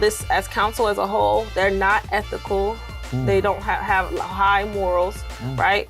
this as council as a whole, they're not ethical. They don't have high morals, right?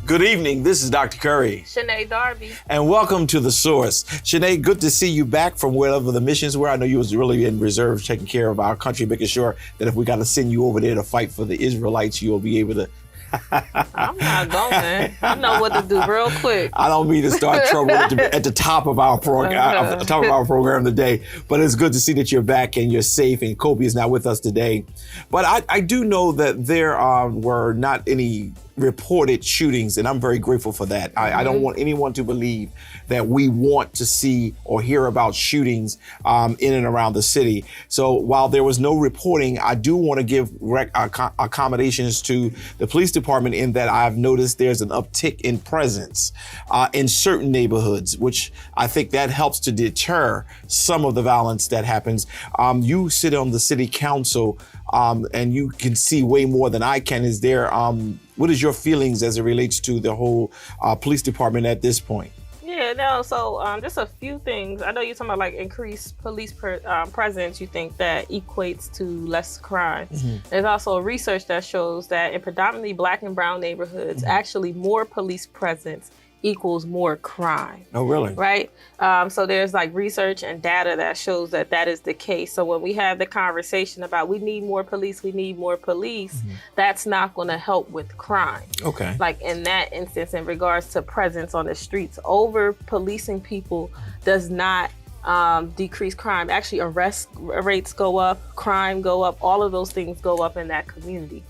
Good evening, this is Dr. Curry. Shané Darby. And welcome to The Source. Shané, good to see you back from wherever the missions were. I know you was really in reserve taking care of our country, making sure that if we got to send you over there to fight for the Israelites, you'll be able to. I'm not going. I know what to do real quick. I don't mean to start trouble at the top of our program today, but it's good to see that you're back and you're safe, and Kobe is not with us today. But I do know that there were not any reported shootings, and I'm very grateful for that. I don't want anyone to believe that we want to see or hear about shootings in and around the city. So while there was no reporting, I do want to give accommodations to the police department in that I've noticed there's an uptick in presence in certain neighborhoods, which I think that helps to deter some of the violence that happens. You sit on the city council and you can see way more than I can. Is there, what is your feelings as it relates to the whole police department at this point? Yeah, no, so just a few things. I know you're talking about like increased police presence. You think that equates to less crime. There's also research that shows that in predominantly Black and brown neighborhoods, actually more police presence equals more crime. Oh, really? Right? So there's like research and data that shows that that is the case. So when we have the conversation about we need more police, that's not going to help with crime. Okay. Like in that instance, in regards to presence on the streets, over policing people does not decrease crime. Actually, arrest rates go up, crime go up, all of those things go up in that community.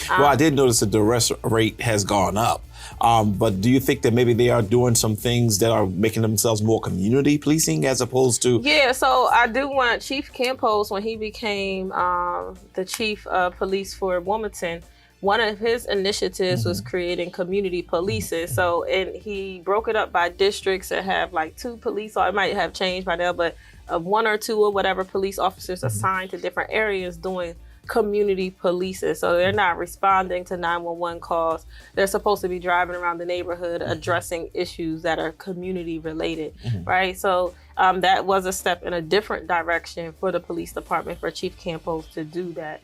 Well, I did notice that the arrest rate has gone up. But do you think that maybe they are doing some things that are making themselves more community policing as opposed to? Yeah, so I do want Chief Campos, when he became the chief of police for Wilmington, one of his initiatives was creating community policing. So, and he broke it up by districts that have like 2 police, or it might have changed by now, but 1 or 2 or whatever police officers assigned to different areas doing community policing. So they're not responding to 911 calls. They're supposed to be driving around the neighborhood addressing issues that are community related, right? So that was a step in a different direction for the police department, for Chief Campos to do that.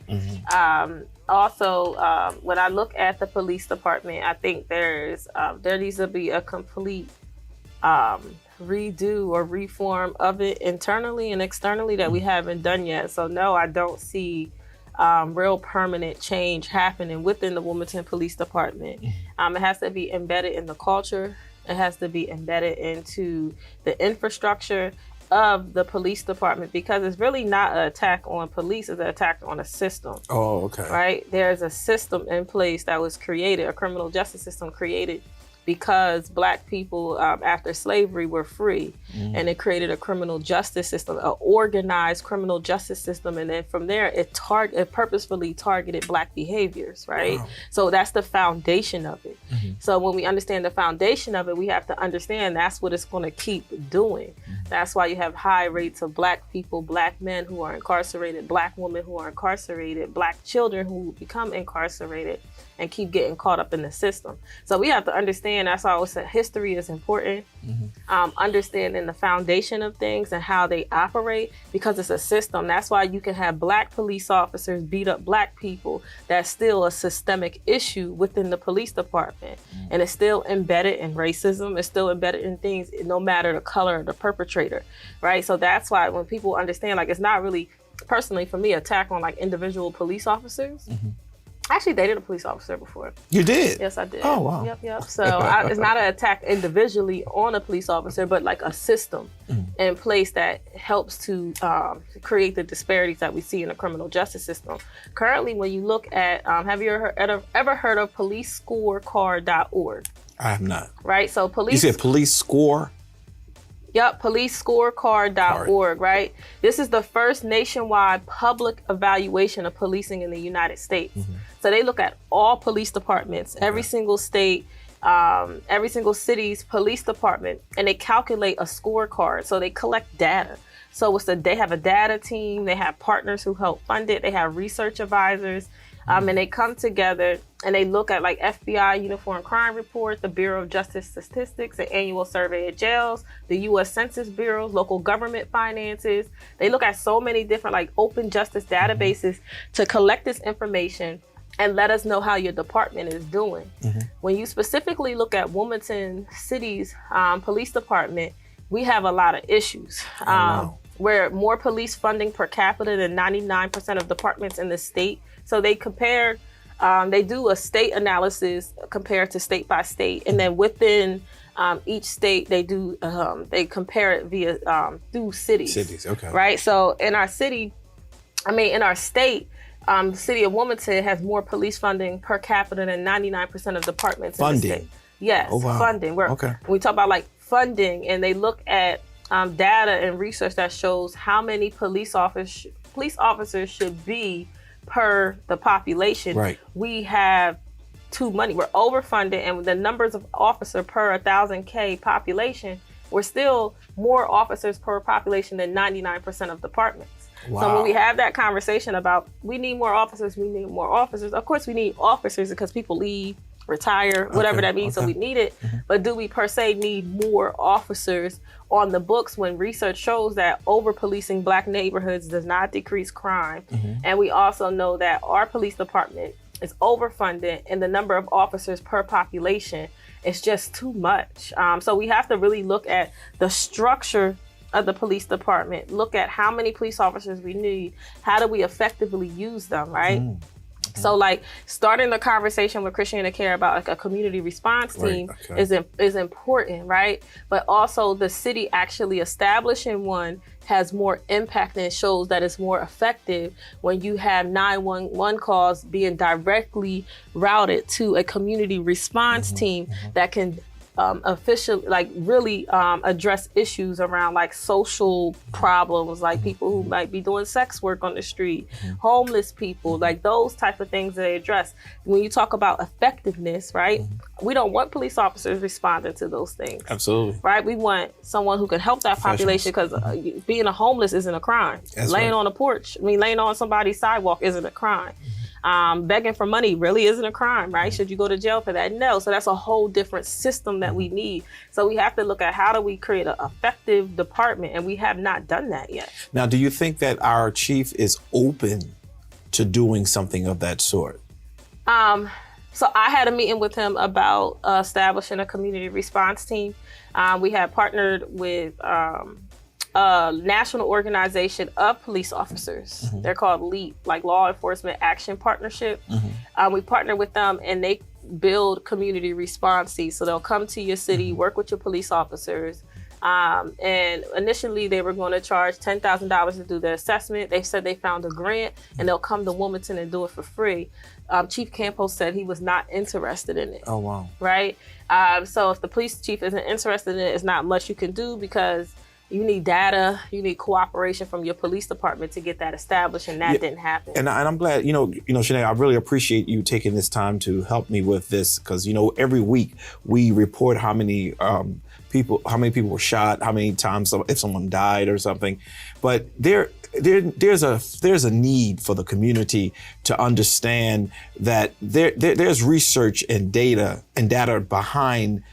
Also, when I look at the police department, I think there needs to be a complete redo or reform of it internally and externally that we haven't done yet. So no, I don't see real permanent change happening within the Wilmington Police Department. It has to be embedded in the culture. It has to be embedded into the infrastructure of the police department, because it's really not an attack on police, it's an attack on a system. Oh, okay. Right? There's a system in place that was created, a criminal justice system created because Black people after slavery were free, and it created a criminal justice system, an organized criminal justice system, and then from there it purposefully targeted Black behaviors, right? Wow. So that's the foundation of it. So when we understand the foundation of it, we have to understand that's what it's going to keep doing. That's why you have high rates of Black people, Black men who are incarcerated, Black women who are incarcerated, Black children who become incarcerated and keep getting caught up in the system. So we have to understand, that's why I always said history is important. Understanding the foundation of things and how they operate, because it's a system. That's why you can have Black police officers beat up Black people. That's still a systemic issue within the police department. And it's still embedded in racism. It's still embedded in things, no matter the color of the perpetrator, right? So that's why when people understand, like, it's not really, personally for me, attack on like individual police officers. I actually dated a police officer before. You did? Yes, I did. Oh, wow. Yep. So it's not an attack individually on a police officer, but like a system in place that helps to create the disparities that we see in the criminal justice system. Currently, when you look at, have you ever heard of policescorecard.org? I have not. Right? So You said police score? Yep, policescorecard.org, right? This is the first nationwide public evaluation of policing in the United States. So they look at all police departments, every single state, every single city's police department, and they calculate a scorecard. So they collect data. So they have a data team, they have partners who help fund it, they have research advisors, and they come together and they look at like FBI Uniform Crime Report, the Bureau of Justice Statistics, the annual survey of jails, the U.S. Census Bureau, local government finances. They look at so many different like open justice databases to collect this information and let us know how your department is doing. When you specifically look at Wilmington City's police department, we have a lot of issues. We're more police funding per capita than 99% of departments in the state. So they compare, they do a state analysis compared to state by state. And then within each state, they do, they compare it via, through cities. Cities, okay. Right? So in our state, the city of Wilmington has more police funding per capita than 99% of departments in the state. Yes, funding. When we talk about like funding, and they look at data and research that shows how many police officers should be per the population. Right. We have too many. We're overfunded, and the numbers of officer per 1,000 population, we're still more officers per population than 99% of departments. Wow. So when we have that conversation about we need more officers, of course we need officers because people leave, retire, whatever that means, so we need it. But do we per se need more officers on the books when research shows that over-policing Black neighborhoods does not decrease crime? And we also know that our police department is overfunded and the number of officers per population is just too much. So we have to really look at the structure of the police department, look at how many police officers we need, how do we effectively use them, right? So like starting the conversation with Christiana Care about like a community response team is important, right? But also the city actually establishing one has more impact and shows that it's more effective when you have 911 calls being directly routed to a community response team that can officially really address issues around like social problems, like people who might be doing sex work on the street, homeless people, like those type of things that they address. When you talk about effectiveness, right? We don't want police officers responding to those things. Absolutely. Right? We want someone who can help that population, because being a homeless isn't a crime. Laying on a porch, laying on somebody's sidewalk isn't a crime. Begging for money really isn't a crime, right? Should you go to jail for that? No. So that's a whole different system that we need. So we have to look at how do we create an effective department, and we have not done that yet. Now, do you think that our chief is open to doing something of that sort? So I had a meeting with him about establishing a community response team. We had partnered with a national organization of police officers. They're called LEAP, like Law Enforcement Action Partnership. We partner with them, and they build community response teams. So they'll come to your city, work with your police officers. And initially they were going to charge $10,000 to do the assessment. They said they found a grant and they'll come to Wilmington and do it for free. Chief Campos said he was not interested in it. Oh, wow. Right? So if the police chief isn't interested in it, it's not much you can do, because you need data, you need cooperation from your police department to get that established, and that didn't happen. And I'm glad, Shané, I really appreciate you taking this time to help me with this, because, every week we report how many people were shot, how many times if someone died or something. But there's a need for the community to understand that there's research and data behind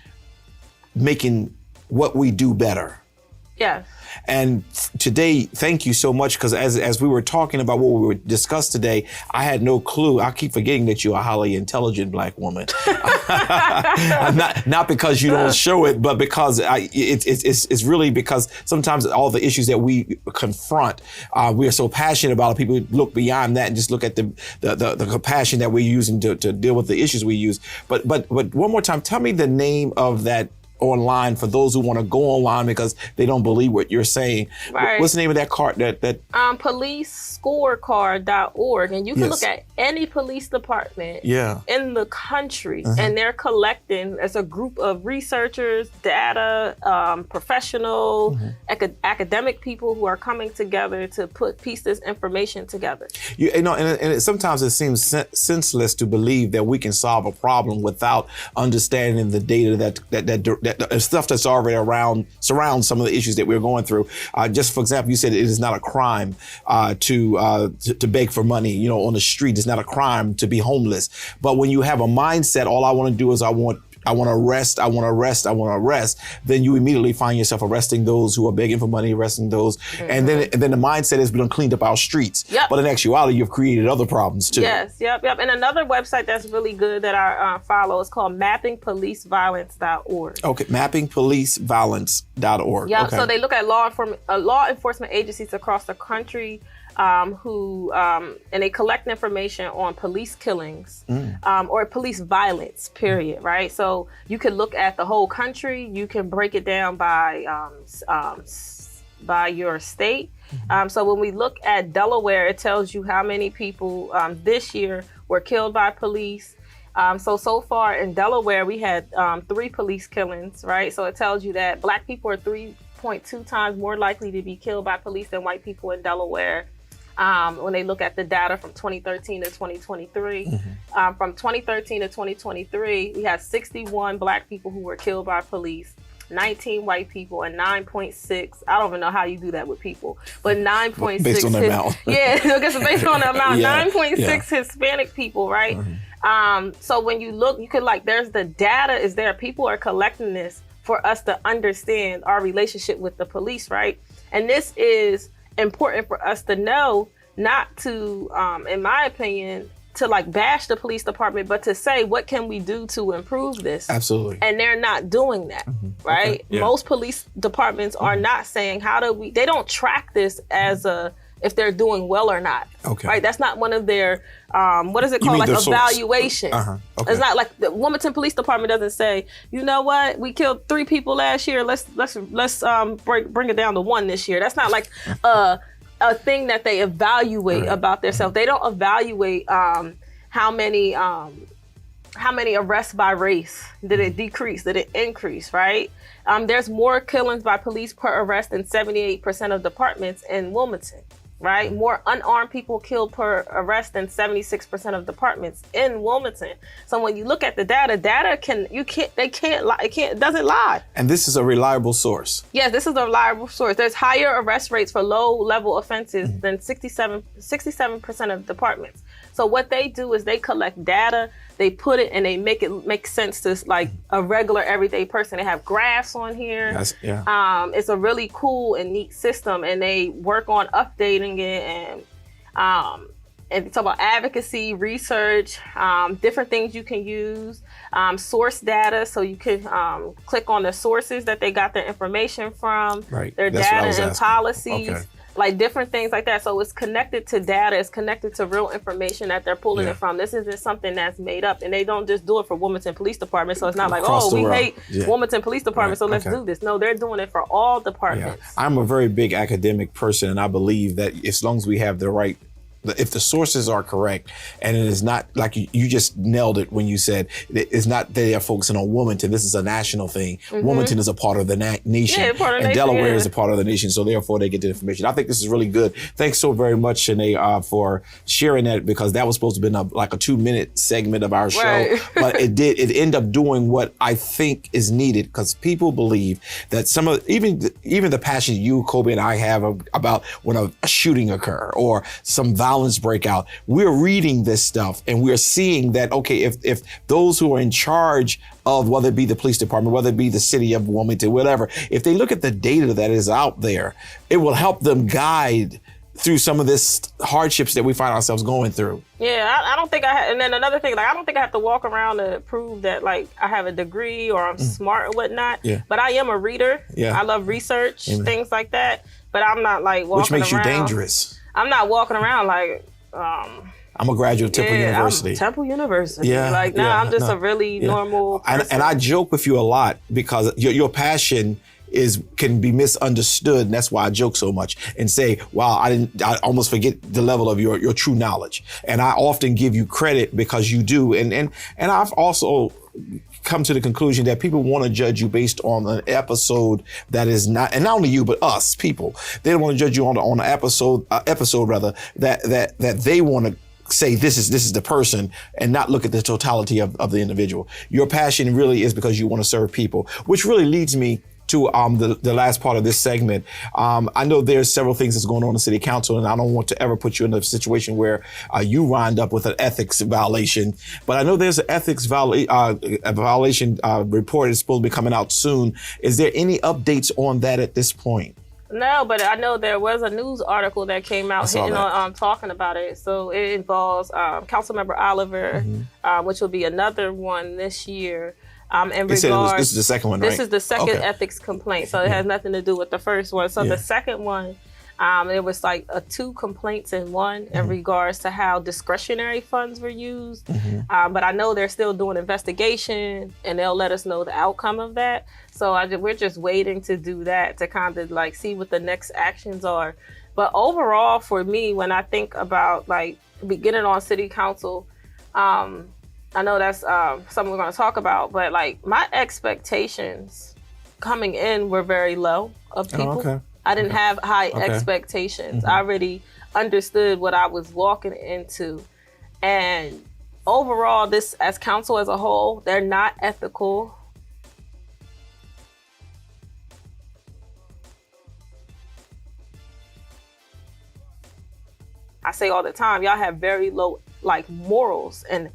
making what we do better. Yes. And today, thank you so much, because as we were talking about what we were discussed today, I had no clue. I keep forgetting that you're a highly intelligent Black woman. not because you don't show it, but because it's really because sometimes all the issues that we confront, we are so passionate about it. People look beyond that and just look at the compassion that we're using to deal with the issues we use. But one more time, tell me the name of that online for those who want to go online because they don't believe what you're saying. Right. What's the name of that card? Policescorecard.org, and you can Yes. look at any police department Yeah. in the country, and they're collecting as a group of researchers, data, professional, academic people who are coming together to piece this information together. Sometimes it seems senseless to believe that we can solve a problem without understanding the data that stuff that's already surrounds some of the issues that we're going through. Just for example, you said it is not a crime to beg for money, on the street. It's not a crime to be homeless. But when you have a mindset, all I want to do is I want to arrest, then you immediately find yourself arresting those who are begging for money, arresting those. And then the mindset has been cleaned up our streets. Yep. But in actuality, you've created other problems too. Yes, yep. And another website that's really good that I follow is called mappingpoliceviolence.org. Okay, mappingpoliceviolence.org. Yeah, Okay. so they look at law enforcement agencies across the country and they collect information on police killings or police violence, period, right? So you can look at the whole country. You can break it down by your state. So when we look at Delaware, it tells you how many people this year were killed by police. So far in Delaware, we had 3 police killings, right? So it tells you that Black people are 3.2 times more likely to be killed by police than white people in Delaware. When they look at the data from 2013 to 2023. From 2013 to 2023, we had 61 Black people who were killed by police, 19 white people, and 9.6. I don't even know how you do that with people, but 9.6. Based on the amount. Yeah, I guess based on the amount, Yeah, 9.6 Hispanic people, right? So when you look, you could there's the data is there. People are collecting this for us to understand our relationship with the police, right? And this is important for us to know, not to, in my opinion, to bash the police department, but to say, what can we do to improve this? Absolutely. And they're not doing that, right? Okay. Yeah. Most police departments are not saying, they don't track this as if they're doing well or not. Okay. Right? That's not one of their, what is it called? Evaluations. Okay. It's not like the Wilmington Police Department doesn't say, you know what, we killed 3 people last year. Let's bring it down to 1 this year. That's not like a thing that they evaluate about themselves. They don't evaluate how many arrests by race. Did it decrease? Did it increase? Right? There's more killings by police per arrest in 78% of departments in Wilmington. Right? More unarmed people killed per arrest than 76% of departments in Wilmington. So when you look at the data doesn't lie. And this is a reliable source. Yes, this is a reliable source. There's higher arrest rates for low-level offenses than 67% of departments. So what they do is they collect data, they put it, and they make it make sense to a regular everyday person. They have graphs on here. Yes, yeah. It's a really cool and neat system, and they work on updating it and it's about advocacy, research, different things you can use, source data, so you can click on the sources that they got their information from, their data and policies. Okay. Different things like that. So it's connected to data. It's connected to real information that they're pulling it from. This isn't something that's made up. And they don't just do it for Wilmington Police Department. So it's not we hate Wilmington Police Department, so let's do this. No, they're doing it for all departments. Yeah. I'm a very big academic person, and I believe that as long as we have the right, if the sources are correct, and it is not like you just nailed it when you said it's not they are focusing on Wilmington. This is a national thing. Wilmington is a part of the nation, and Delaware is a part of the nation. So therefore, they get the information. I think this is really good. Thanks so very much, Shané, for sharing that, because that was supposed to have been a 2-minute segment of our show, but it ended up doing what I think is needed, because people believe that some of even the passion you, Kobe, and I have about when a shooting occur or some violence violence break out, we're reading this stuff and we're seeing that, okay, if those who are in charge of, whether it be the police department, whether it be the city of Wilmington, whatever, if they look at the data that is out there, it will help them guide through some of this hardships that we find ourselves going through. Yeah, I don't think and then another thing, like, I don't think I have to walk around to prove that, like, I have a degree or I'm smart or whatnot. Yeah. But I am a reader. Yeah. I love research, things like that. But I'm not, like, walking around. Which makes you dangerous. I'm not walking around like, I'm a graduate of Temple University. Temple University. Yeah. Like, I'm just a really normal person. And I joke with you a lot because your passion can be misunderstood, and that's why I joke so much and say, wow, I almost forget the level of your true knowledge. And I often give you credit because you do. And I've also come to the conclusion that people want to judge you based on an episode that is not, and not only you, but us people. They don't want to judge you on an episode rather, that they want to say this is the person and not look at the totality of the individual. Your passion really is because you want to serve people, which really leads me to the last part of this segment. I know there's several things that's going on in City Council, and I don't want to ever put you in a situation where you wind up with an ethics violation. But I know there's an ethics violation report that's supposed to be coming out soon. Is there any updates on that at this point? No, but I know there was a news article that came out talking about it. So it involves Councilmember Oliver, which will be another one this year. This is the second one, right? This is the second ethics complaint, so it has nothing to do with the first one. So the second one, it was like 2 complaints in one in regards to how discretionary funds were used. But I know they're still doing investigation, and they'll let us know the outcome of that. So we're just waiting to do that to kind of like see what the next actions are. But overall, for me, when I think about like beginning on City Council, I know that's something we're going to talk about, but like my expectations coming in were very low of people. I didn't have high expectations. I already understood what I was walking into. And overall, this as council as a whole, they're not ethical. I say all the time, y'all have very low like morals and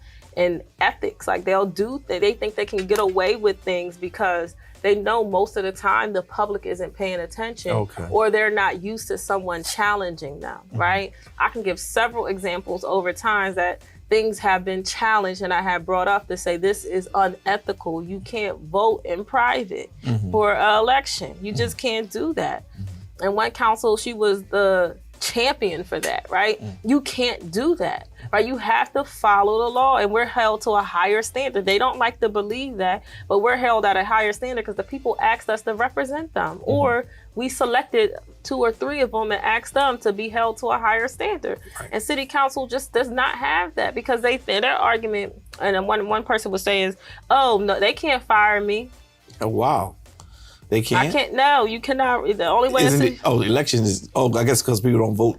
ethics. Like they think they can get away with things because they know most of the time the public isn't paying attention or they're not used to someone challenging them, right? I can give several examples over time that things have been challenged and I have brought up to say this is unethical. You can't vote in private for an election. You just can't do that. And one council, she was the champion for that, right? You can't do that, right? You have to follow the law, and we're held to a higher standard. They don't like to believe that, but we're held at a higher standard because the people asked us to represent them, or we selected 2 or 3 of them and asked them to be held to a higher standard. And City Council just does not have that because their argument, and one person was saying, "Oh no, they can't fire me." Oh wow. They can't? I can't. No, you cannot. The only way elections is, I guess because people don't vote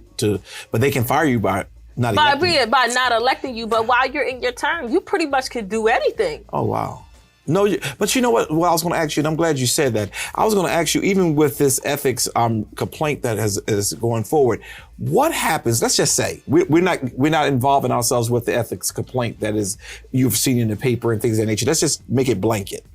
but they can fire you by not electing you. By not electing you, but while you're in your term, you pretty much could do anything. Oh, wow. No, but you know what? Well, I was going to ask you, and I'm glad you said that. I was going to ask you, even with this ethics complaint that is going forward, what happens? Let's just say we're not involving ourselves with the ethics complaint that is you've seen in the paper and things of that nature. Let's just make it blanket.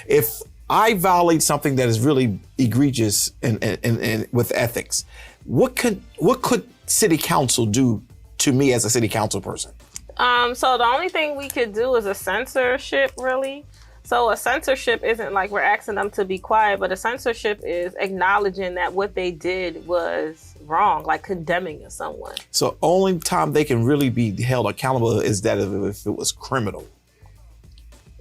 If I violate something that is really egregious and with ethics, what could City Council do to me as a City Council person? So the only thing we could do is a censorship, really. So a censorship isn't like we're asking them to be quiet, but a censorship is acknowledging that what they did was wrong, like condemning someone. So only time they can really be held accountable is that if it was criminal.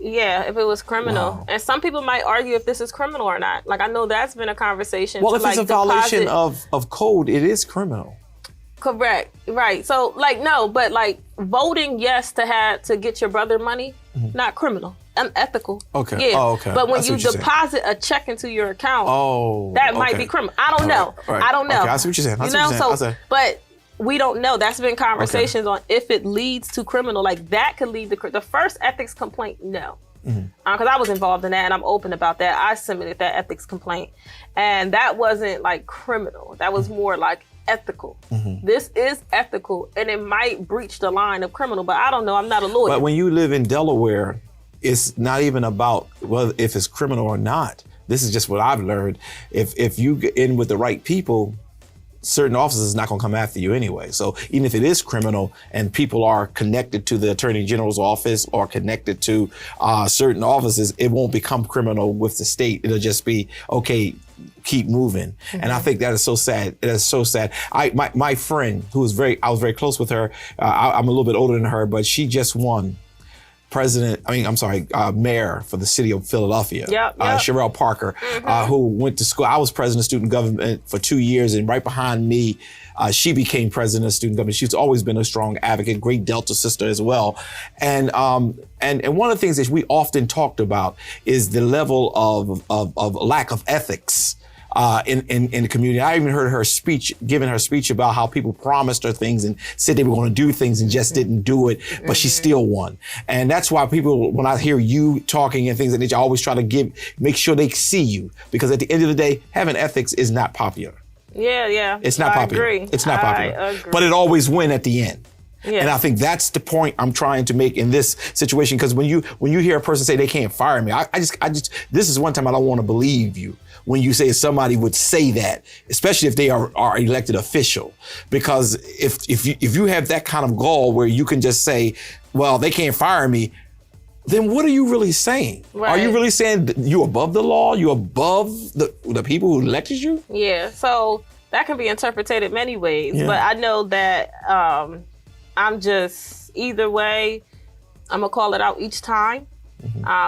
Yeah, if it was criminal. Wow. And some people might argue if this is criminal or not. Like, I know that's been a conversation. Well, if it's a violation of code, it is criminal. Correct. Right. So, like, no, but like voting yes to get your brother money, not criminal. Unethical. Okay. Yeah. Oh, okay. But when you deposit a check into your account, that might be criminal. I don't know. Right. I don't know. Okay, I see what you're saying. But we don't know. That's been conversations on if it leads to criminal. Like that could lead to the first ethics complaint. No, because I was involved in that, and I'm open about that. I submitted that ethics complaint, and that wasn't like criminal. That was more like ethical. This is ethical, and it might breach the line of criminal, but I don't know. I'm not a lawyer. But when you live in Delaware, it's not even about whether if it's criminal or not. This is just what I've learned. If you get in with the right people, certain officers is not going to come after you anyway. So even if it is criminal and people are connected to the Attorney General's office or connected to certain offices, it won't become criminal with the state. It'll just be, okay, keep moving. And I think that is so sad. It is so sad. My friend I was very close with her. I'm a little bit older than her, but she just won mayor for the city of Philadelphia, Sherelle Parker, who went to school. I was president of student government for 2 years, and right behind me, she became president of student government. She's always been a strong advocate, great Delta sister as well. And one of the things that we often talked about is the level of lack of ethics in the community. I even heard her giving her speech about how people promised her things and said they were going to do things and just didn't do it, but she still won. And that's why people, when I hear you talking and things like that, I always try to make sure they see you, because at the end of the day, having ethics is not popular. Yeah. It's not popular. Agree. It's not popular. I agree. But it always wins at the end. Yeah. And I think that's the point I'm trying to make in this situation. Because when you hear a person say they can't fire me, I just this is one time I don't want to believe you when you say somebody would say that, especially if they are elected official. Because if you have that kind of gall where you can just say, well, they can't fire me, then what are you really saying? Right. Are you really saying that you're above the law? You're above the people who elected you? Yeah. So that can be interpreted many ways. Yeah. But I know that I'm just, either way, I'm going to call it out each time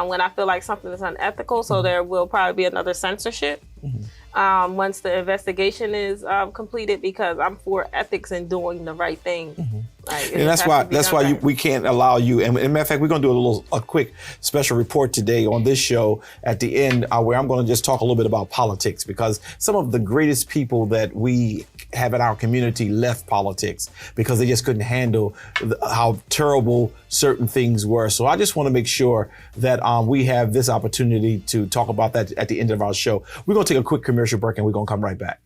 when I feel like something is unethical. So there will probably be another censorship once the investigation is completed, because I'm for ethics and doing the right thing. Like, and that's why we can't allow you. And matter of fact, we're going to do a quick special report today on this show at the end, where I'm going to just talk a little bit about politics, because some of the greatest people that we have in our community left politics because they just couldn't handle how terrible certain things were. So I just want to make sure that we have this opportunity to talk about that at the end of our show. We're going to take a quick commercial break and we're going to come right back.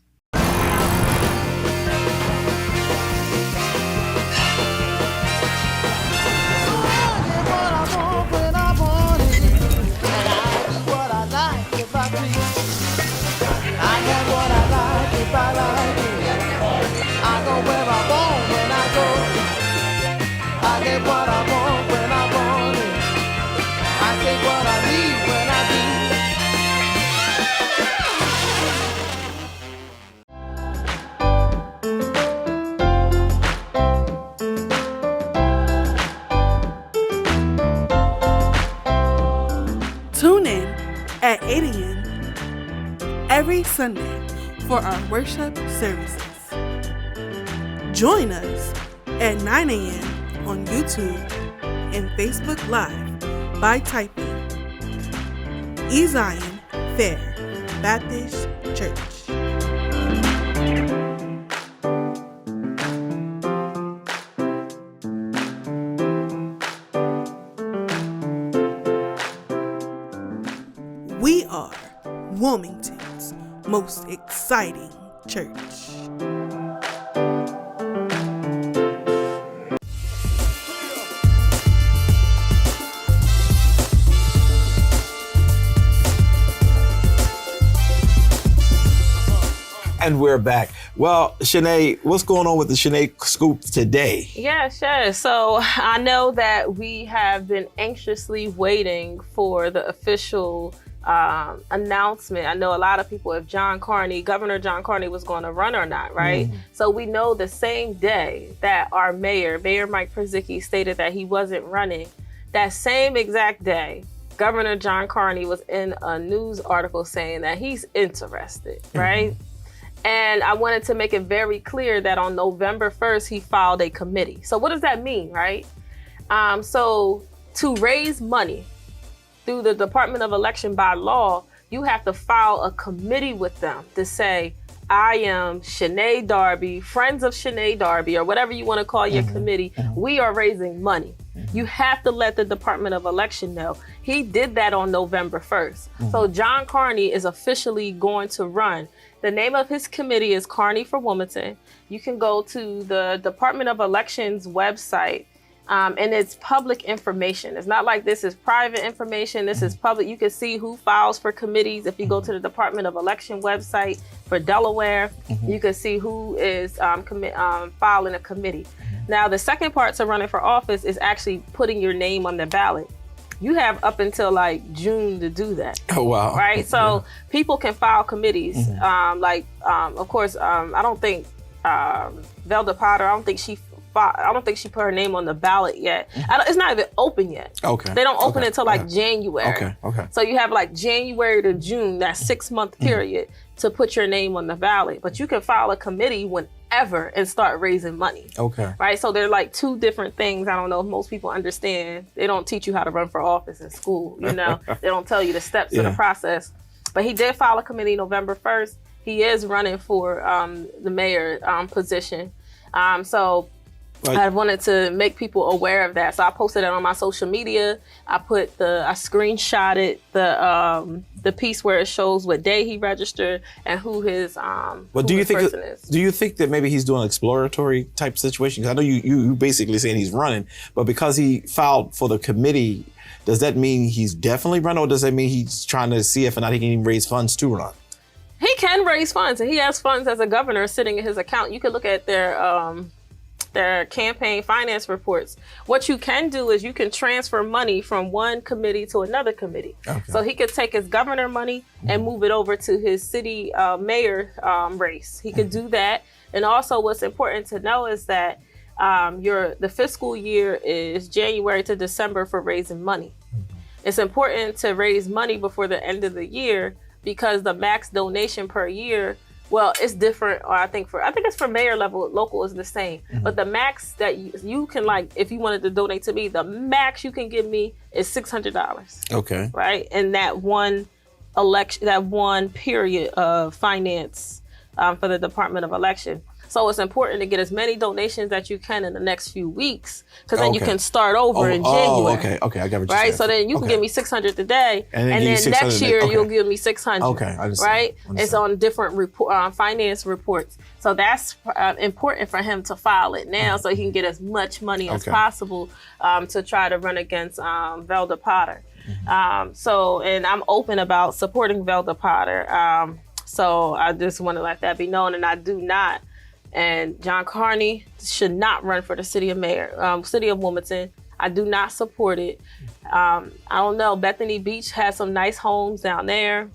Tune in at 8 a.m. every Sunday for our worship services. Join us at 9 a.m. on YouTube and Facebook Live by typing Zion Fair Baptist Church. We are Wilmington's most exciting church. And we're back. Well, Shané, what's going on with the Shané Scoop today? Yeah, sure. So I know that we have been anxiously waiting for the official announcement. I know a lot of people, if Governor John Carney was going to run or not, right? So we know the same day that our Mayor Mike Przicki, stated that he wasn't running, that same exact day, Governor John Carney was in a news article saying that he's interested, right? And I wanted to make it very clear that on November 1st, he filed a committee. So what does that mean, right? So to raise money through the Department of Election by law, you have to file a committee with them to say, I am Shané Darby, Friends of Shané Darby, or whatever you want to call your committee. We are raising money. You have to let the Department of Election know. He did that on November 1st. So John Carney is officially going to run. The name of his committee is Carney for Wilmington. You can go to the Department of Elections website, and it's public information. It's not like this is private information. This is public. You can see who files for committees. If you go to the Department of Election website for Delaware, you can see who is filing a committee. Now, the second part to running for office is actually putting your name on the ballot. You have up until like June to do that. Oh, wow. Right? So people can file committees. Of course, I don't think Velda Potter, I don't think she put her name on the ballot yet. It's not even open yet. Okay. They don't open it until like January. Okay. So you have like January to June, that 6-month period to put your name on the ballot. But you can file a committee whenever and start raising money. Okay. Right? So they're like two different things. I don't know if most people understand. They don't teach you how to run for office in school, you know? They don't tell you the steps of the process. But he did file a committee November 1st. He is running for the mayor position. I wanted to make people aware of that. So I posted it on my social media. I screenshotted the piece where it shows what day he registered and who his person is. Do you think that maybe he's doing an exploratory type situation? 'Cause I know you basically saying he's running, but because he filed for the committee, does that mean he's definitely running, or does that mean he's trying to see if or not he can even raise funds to run? He can raise funds, and he has funds as a governor sitting in his account. You can look at their campaign finance reports. What you can do is you can transfer money from one committee to another committee. Okay. So he could take his governor money and move it over to his city mayor race. He could do that. And also what's important to know is that the fiscal year is January to December for raising money. It's important to raise money before the end of the year because the max donation per year, well, it's different. Or I think it's for mayor level, local is the same. But the max that you can, like, if you wanted to donate to me, the max you can give me is $600. Okay. Right, and that one election, that one period of finance for the Department of Election. So it's important to get as many donations that you can in the next few weeks, because then you can start over in January. Okay, I got what you're saying. Right, so then you can give me $600 today, and then next year you'll give me $600. Okay, I understand. Right, it's on different finance reports. So that's important for him to file it now, so he can get as much money as possible to try to run against Velda Potter. And I'm open about supporting Velda Potter. So I just want to let that be known, and I do not. And John Carney should not run for the city of Wilmington. I do not support it. I don't know. Bethany Beach has some nice homes down there.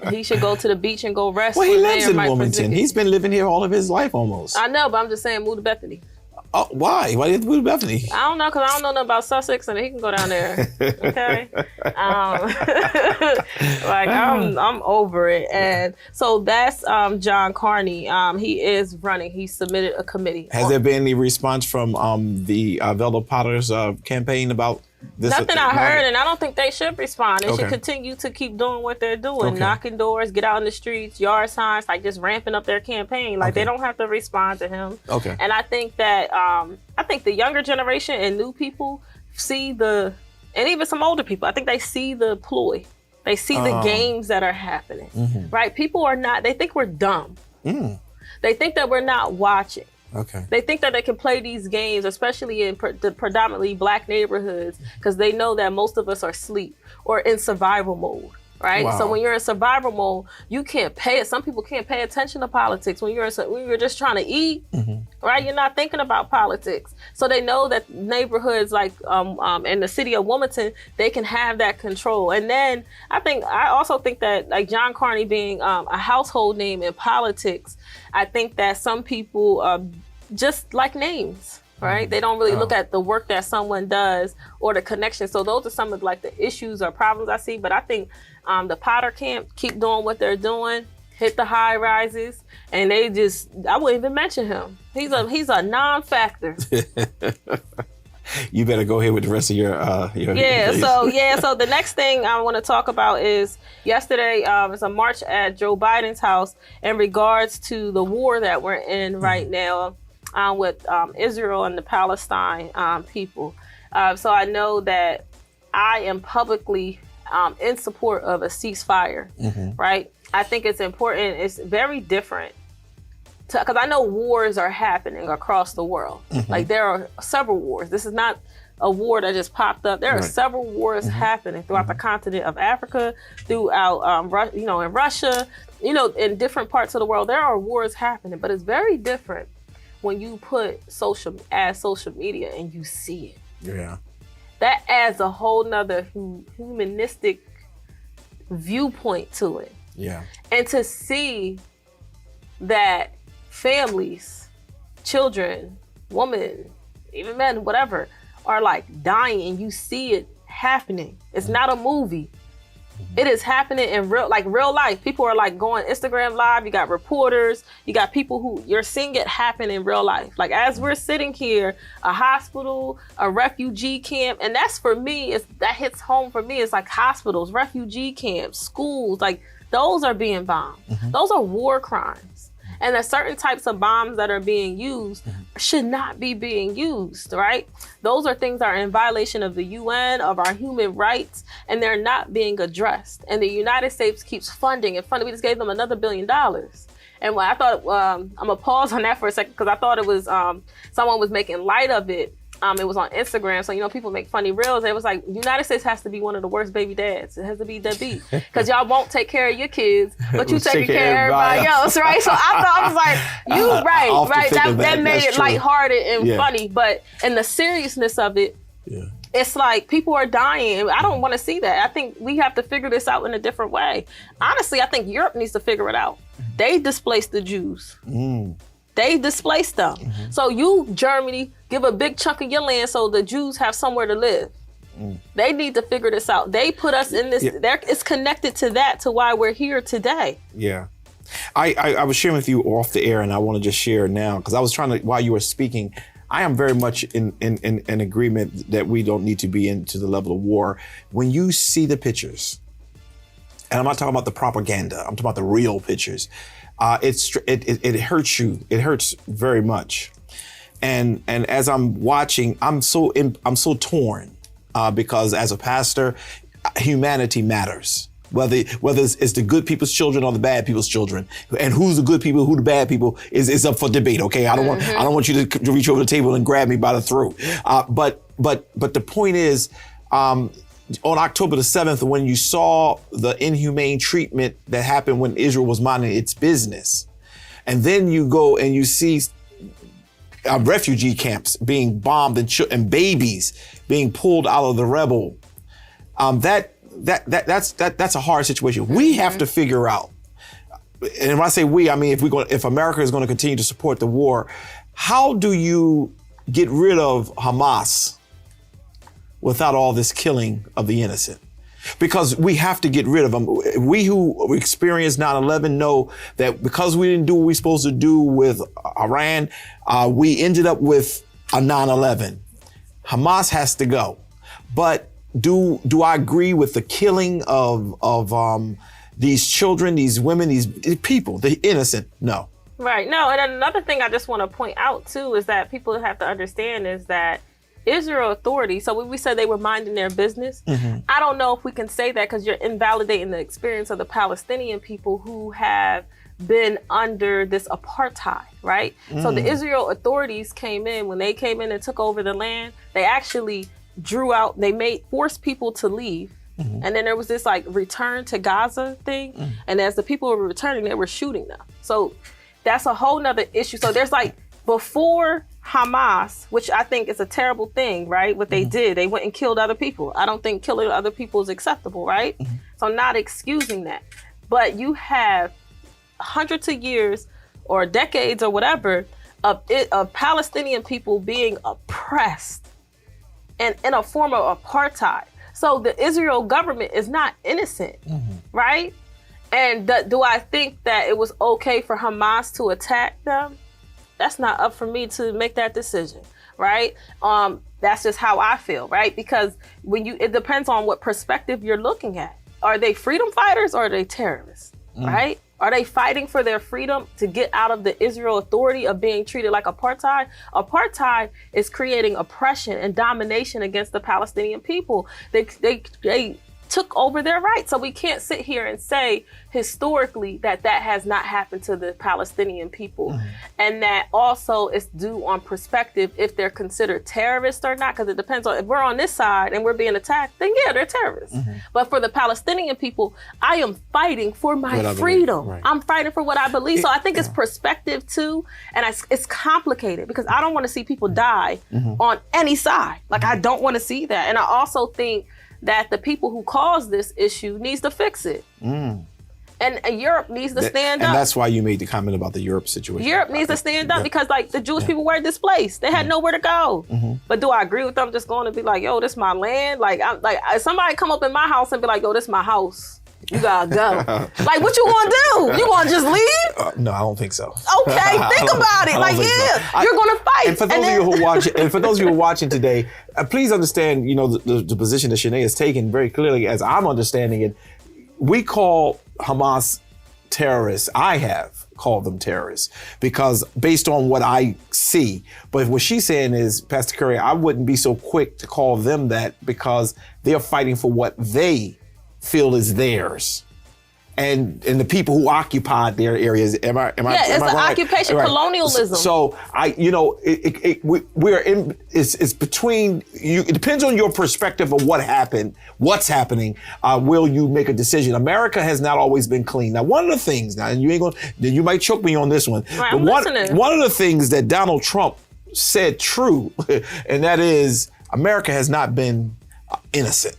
He should go to the beach and go rest. Well, he lives in Wilmington. He's been living here all of his life almost. I know, but I'm just saying, move to Bethany. Oh, why? Why do you have to move to Bethany? I don't know, because I don't know nothing about Sussex, and he can go down there. Okay? I'm over it. And so that's John Carney. He is running. He submitted a committee. Has there been any response from the Velda Potter's campaign about this? Nothing I heard, and I don't think they should respond. They should continue to keep doing what they're doing, knocking doors, get out in the streets, yard signs, like just ramping up their campaign. Like they don't have to respond to him. Okay. And I think that the younger generation and new people see and even some older people, I think they see the ploy. They see the games that are happening. Right? People are not. They think we're dumb. They think that we're not watching. Okay. They think that they can play these games, especially in the predominantly Black neighborhoods, because they know that most of us are asleep or in survival mode, right? Wow. So when you're in survival mode, you can't some people can't pay attention to politics. When you're just trying to eat, right? You're not thinking about politics. So they know that neighborhoods like in the city of Wilmington, they can have that control. And then I also think that, like, John Carney being a household name in politics, I think that some people just like names, right? They don't really look at the work that someone does or the connection. So those are some of like the issues or problems I see. But I think the Potter camp keep doing what they're doing, hit the high rises, and I wouldn't even mention him. He's a non-factor. You better go ahead with the rest of your So the next thing I want to talk about is yesterday was a march at Joe Biden's house in regards to the war that we're in right now. with Israel and the Palestine people. So I know that I am publicly in support of a ceasefire, right? I think it's important. It's very different because I know wars are happening across the world. Like there are several wars. This is not a war that just popped up. There are several wars happening throughout the continent of Africa, throughout, in Russia, in different parts of the world. There are wars happening, but it's very different when you put social media and you see it. Yeah. That adds a whole nother humanistic viewpoint to it. Yeah. And to see that families, children, women, even men, whatever, are like dying and you see it happening. It's not a movie. It is happening in real life. People are like going Instagram live. You got reporters. You got people who you're seeing it happen in real life. Like as we're sitting here, a hospital, a refugee camp, and that's for me. That hits home for me. It's like hospitals, refugee camps, schools. Like those are being bombed. Those are war crimes. And there's certain types of bombs that are being used should not be being used, right? Those are things that are in violation of the UN, of our human rights, and they're not being addressed. And the United States keeps funding and funding. We just gave them another $1 billion. And when I thought, I'm gonna pause on that for a second because I thought it was someone was making light of it. It was on Instagram, so people make funny reels. It was like, United States has to be one of the worst baby dads. It has to be deadbeat because y'all won't take care of your kids, but you taking care of everybody else, right? So I was like, you right. That made it lighthearted and funny, but in the seriousness of it, it's like people are dying. I don't want to see that. I think we have to figure this out in a different way. Honestly, I think Europe needs to figure it out. They displaced the Jews. They displaced them. So you, Germany, give a big chunk of your land so the Jews have somewhere to live. They need to figure this out. They put us in this, it's connected to that, to why we're here today. Yeah. I was sharing with you off the air and I want to just share now because I was trying to, while you were speaking, I am very much in agreement that we don't need to be into the level of war. When you see the pictures, and I'm not talking about the propaganda, I'm talking about the real pictures, it hurts you. It hurts very much. And as I'm watching, I'm so torn because as a pastor, humanity matters. Whether it's the good people's children or the bad people's children, and who's the good people, who the bad people is up for debate. Okay, I don't want you to reach over the table and grab me by the throat. But the point is, on October the 7th, when you saw the inhumane treatment that happened when Israel was minding its business, and then you go and you see refugee camps being bombed and babies being pulled out of the rebel, that's a hard situation. We have to figure out, and when I say we, I mean if America is going to continue to support the war, how do you get rid of Hamas without all this killing of the innocent? Because we have to get rid of them. We who experienced 9/11 know that because we didn't do what we were supposed to do with Iran, we ended up with a 9/11. Hamas has to go. But do I agree with the killing of these children, these women, these people, the innocent? No. Right. No, and another thing I just want to point out too is that people have to understand is that Israel authorities, so when we said they were minding their business, I don't know if we can say that because you're invalidating the experience of the Palestinian people who have been under this apartheid, right? So the Israel authorities came in, when they came in and took over the land, they actually forced people to leave. And then there was this like return to Gaza thing. And as the people were returning, they were shooting them. So that's a whole nother issue. So there's like, before Hamas, which I think is a terrible thing, right? What they did, they went and killed other people. I don't think killing other people is acceptable, right? So I'm not excusing that. But you have hundreds of years or decades or whatever of Palestinian people being oppressed and in a form of apartheid. So the Israel government is not innocent, right? And do I think that it was okay for Hamas to attack them? That's not up for me to make that decision, right? That's just how I feel, right? Because it depends on what perspective you're looking at. Are they freedom fighters or are they terrorists, right? Are they fighting for their freedom to get out of the Israel authority of being treated like apartheid? Apartheid is creating oppression and domination against the Palestinian people. They took over their rights. So we can't sit here and say historically that has not happened to the Palestinian people. And that also is due on perspective if they're considered terrorists or not, because it depends on if we're on this side and we're being attacked, then yeah, they're terrorists. But for the Palestinian people, I am fighting for my freedom. Right. I'm fighting for what I believe. So I think it's perspective too. And it's complicated because I don't want to see people die on any side. Like I don't want to see that. And I also think that the people who caused this issue needs to fix it. And Europe needs to stand up. And that's why you made the comment about the Europe situation. Europe needs to stand up because like the Jewish people were displaced. They had nowhere to go. But do I agree with them just going to be like, yo, this my land? Like, if somebody come up in my house and be like, yo, this my house. You gotta go. Like, what you gonna do? You gonna just leave? No, I don't think so. Okay, think about it. Like, yeah, you're gonna fight. And for those of you who watch, and for those of you who are watching today, please understand, you know, the position that Shané has taken very clearly, as I'm understanding it. We call Hamas terrorists. I have called them terrorists because based on what I see. But what she's saying is, Pastor Curry, I wouldn't be so quick to call them that because they're fighting for what they feel is theirs. And the people who occupied their areas, am I Yeah, it's an right? occupation, right. So we're in, it's between you. It depends on your perspective of what's happening. Will you make a decision? America has not always been clean. Now, one of the things, and you might choke me on this one, right, but one of the things that Donald Trump said true, and that is America has not been innocent.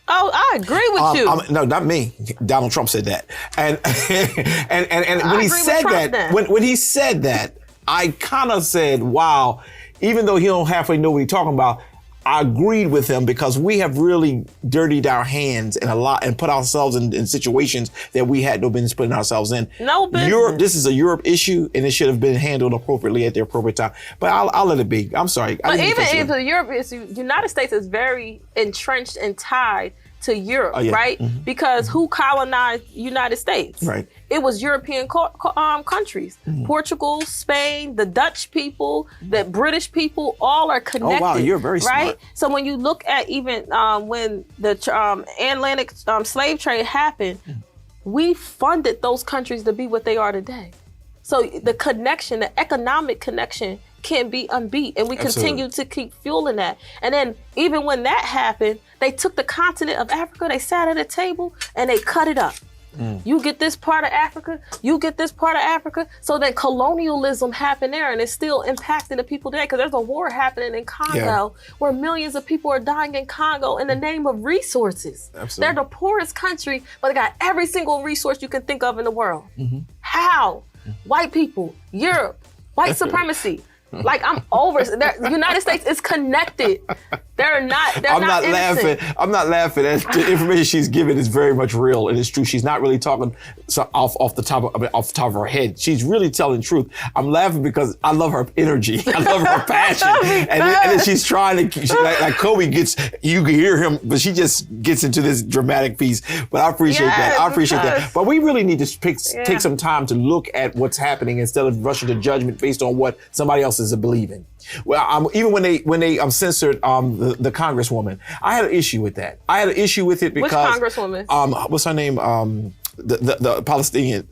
Oh, I agree with you. No, not me. Donald Trump said that. And when he said that, when he said that, I kind of said, wow, even though he don't halfway know what he's talking about, I agreed with him because we have really dirtied our hands and put ourselves in situations that we had no business putting ourselves in. No business. This is a Europe issue and it should have been handled appropriately at the appropriate time. But I'll let it be. I'm sorry. But even if Europe is, United States is very entrenched and tied to Europe, right? Mm-hmm. Because who colonized United States? Right. It was European countries. Mm-hmm. Portugal, Spain, the Dutch people, the British people, all are connected. Oh, wow, you're very smart. Right? So when you look at even when the Atlantic slave trade happened, we funded those countries to be what they are today. So the connection, the economic connection can't be unbeat. And we continue to keep fueling that. And then even when that happened, they took the continent of Africa, they sat at a table and they cut it up. You get this part of Africa, you get this part of Africa. So then colonialism happened there and it's still impacting the people today because there's a war happening in Congo where millions of people are dying in Congo in the name of resources. Absolutely. They're the poorest country, but they got every single resource you can think of in the world. Mm-hmm. How? White people, Europe, white supremacy. Like I'm over. The United States is connected. I'm not laughing. I'm not laughing. The information she's giving is very much real and it's true. She's not really talking off the top of her head. She's really telling truth. I'm laughing because I love her energy. I love her passion. and then she's trying to like Kobe gets. You can hear him, but she just gets into this dramatic piece. But I appreciate that. I appreciate that. But we really need to take some time to look at what's happening instead of rushing to judgment based on what somebody else is believing. Well, even when they censored the Congresswoman, I had an issue with that. I had an issue with it because which Congresswoman? What's her name? The Palestinian